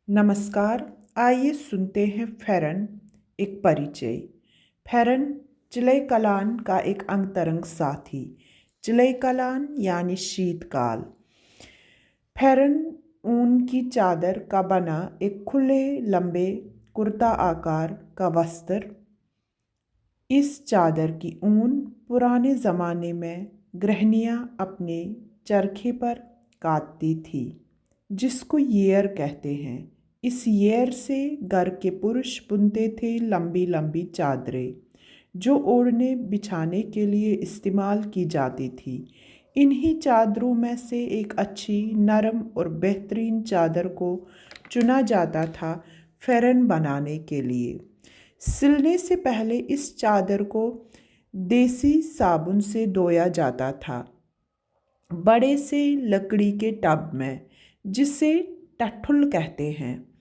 नमस्कार। आइए सुनते हैं फेरन एक परिचय। फेरन चिलई-कलान का एक अंतरंग साथी। चिलई-कलान यानी शीतकाल। फेरन ऊन की चादर का बना एक खुले लंबे कुर्ता आकार का वस्त्र। इस चादर की ऊन पुराने ज़माने में गृहिणियाँ अपने चरखे पर काटती थी, जिसको येर कहते हैं। इस येर से घर के पुरुष बुनते थे लंबी लंबी चादरें, जो ओढ़ने बिछाने के लिए इस्तेमाल की जाती थी। इन्हीं चादरों में से एक अच्छी नरम और बेहतरीन चादर को चुना जाता था फेरन बनाने के लिए। सिलने से पहले इस चादर को देसी साबुन से धोया जाता था, बड़े से लकड़ी के टब में, जिसे टठुल कहते हैं।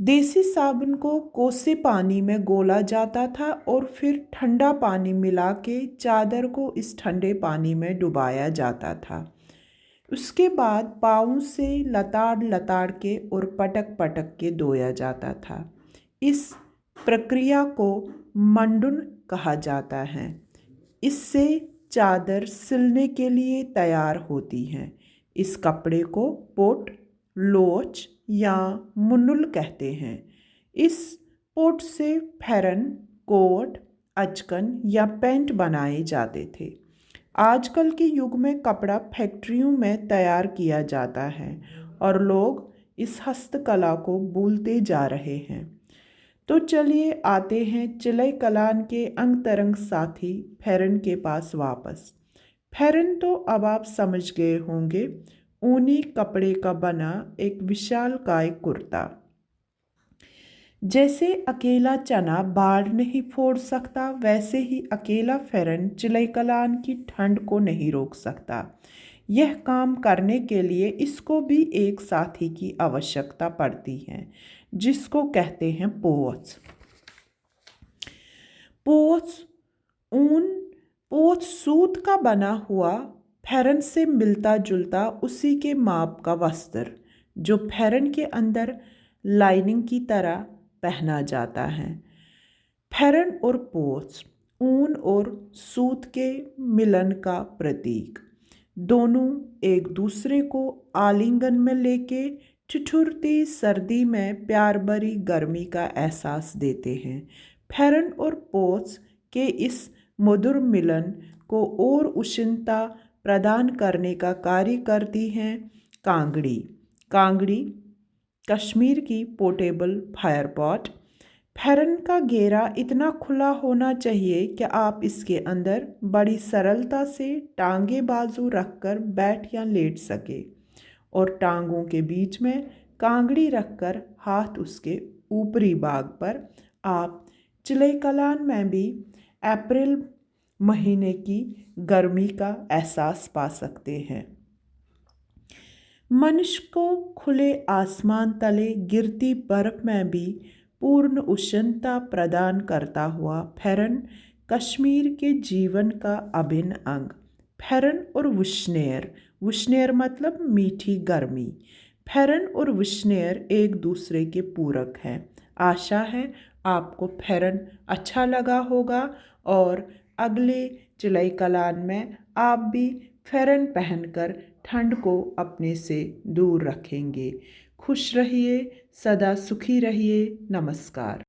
देसी साबुन को कोसे पानी में घोला जाता था और फिर ठंडा पानी मिला के चादर को इस ठंडे पानी में डुबाया जाता था। उसके बाद पाँव से लताड़ लताड़ के और पटक पटक के धोया जाता था। इस प्रक्रिया को मंडुन कहा जाता है। इससे चादर सिलने के लिए तैयार होती है। इस कपड़े को पोट, लोच या मुनुल कहते हैं। इस पोट से फेरन, कोट, अचकन या पैंट बनाए जाते थे। आजकल के युग में कपड़ा फैक्ट्रियों में तैयार किया जाता है और लोग इस हस्तकला को भूलते जा रहे हैं। तो चलिए आते हैं चिलई-कलान के अंतरंग साथी फेरन के पास वापस। फेरन तो अब आप समझ गए होंगे, ऊनी कपड़े का बना एक विशालकाय कुर्ता। जैसे अकेला चना बाढ़ नहीं फोड़ सकता, वैसे ही अकेला फेरन चिलई-कलान की ठंड को नहीं रोक सकता। यह काम करने के लिए इसको भी एक साथी की आवश्यकता पड़ती है, जिसको कहते हैं पोच। पोच सूत का बना हुआ फेरन से मिलता जुलता उसी के माप का वस्त्र, जो फेरन के अंदर लाइनिंग की तरह पहना जाता है। फेरन और पोच ऊन और सूत के मिलन का प्रतीक। दोनों एक दूसरे को आलिंगन में लेके ठिठुरती सर्दी में प्यार भरी गर्मी का एहसास देते हैं। फेरन और पोच के इस मधुर मिलन को और उष्णता प्रदान करने का कार्य करती हैं कांगड़ी। कांगड़ी कश्मीर की पोर्टेबल फायर पॉट। फेरन का घेरा इतना खुला होना चाहिए कि आप इसके अंदर बड़ी सरलता से टांगे बाजू रखकर बैठ या लेट सके, और टांगों के बीच में कांगड़ी रखकर हाथ उसके ऊपरी भाग पर आप चिलई-कलान में भी अप्रैल महीने की गर्मी का एहसास पा सकते हैं। मनुष्य को खुले आसमान तले गिरती बर्फ में भी पूर्ण उष्णता प्रदान करता हुआ फेरन कश्मीर के जीवन का अभिन्न अंग। फेरन और वुशनेयर, वुशनेयर मतलब मीठी गर्मी। फेरन और वुशनेयर एक दूसरे के पूरक हैं। आशा है आपको फेरन अच्छा लगा होगा और अगले चिलई-कलान में आप भी फेरन पहनकर ठंड को अपने से दूर रखेंगे। खुश रहिए, सदा सुखी रहिए। नमस्कार।